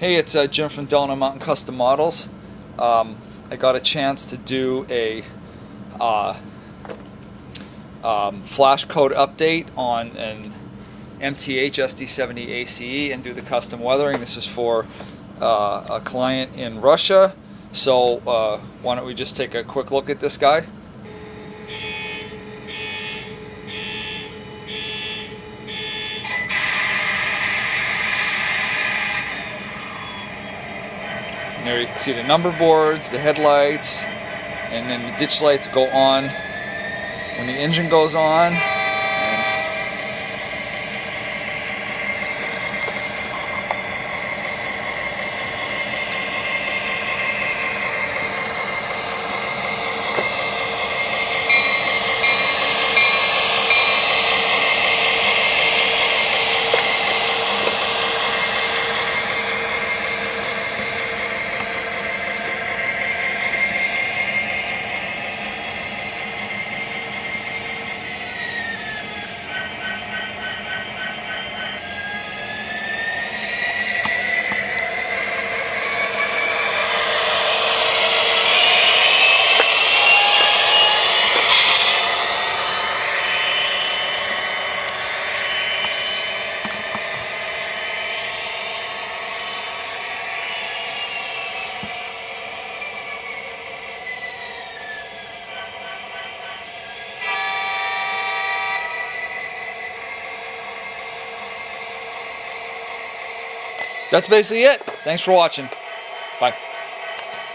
Hey, it's Jim from Delano Mountain Custom Models. I got a chance to do a flash code update on an MTH SD70aCe and do the custom weathering. This is for a client in Russia. So why don't we just take a quick look at this guy. And there you can see the number boards, the headlights, and then the ditch lights go on when the engine goes on. And that's basically it. Thanks for watching. Bye.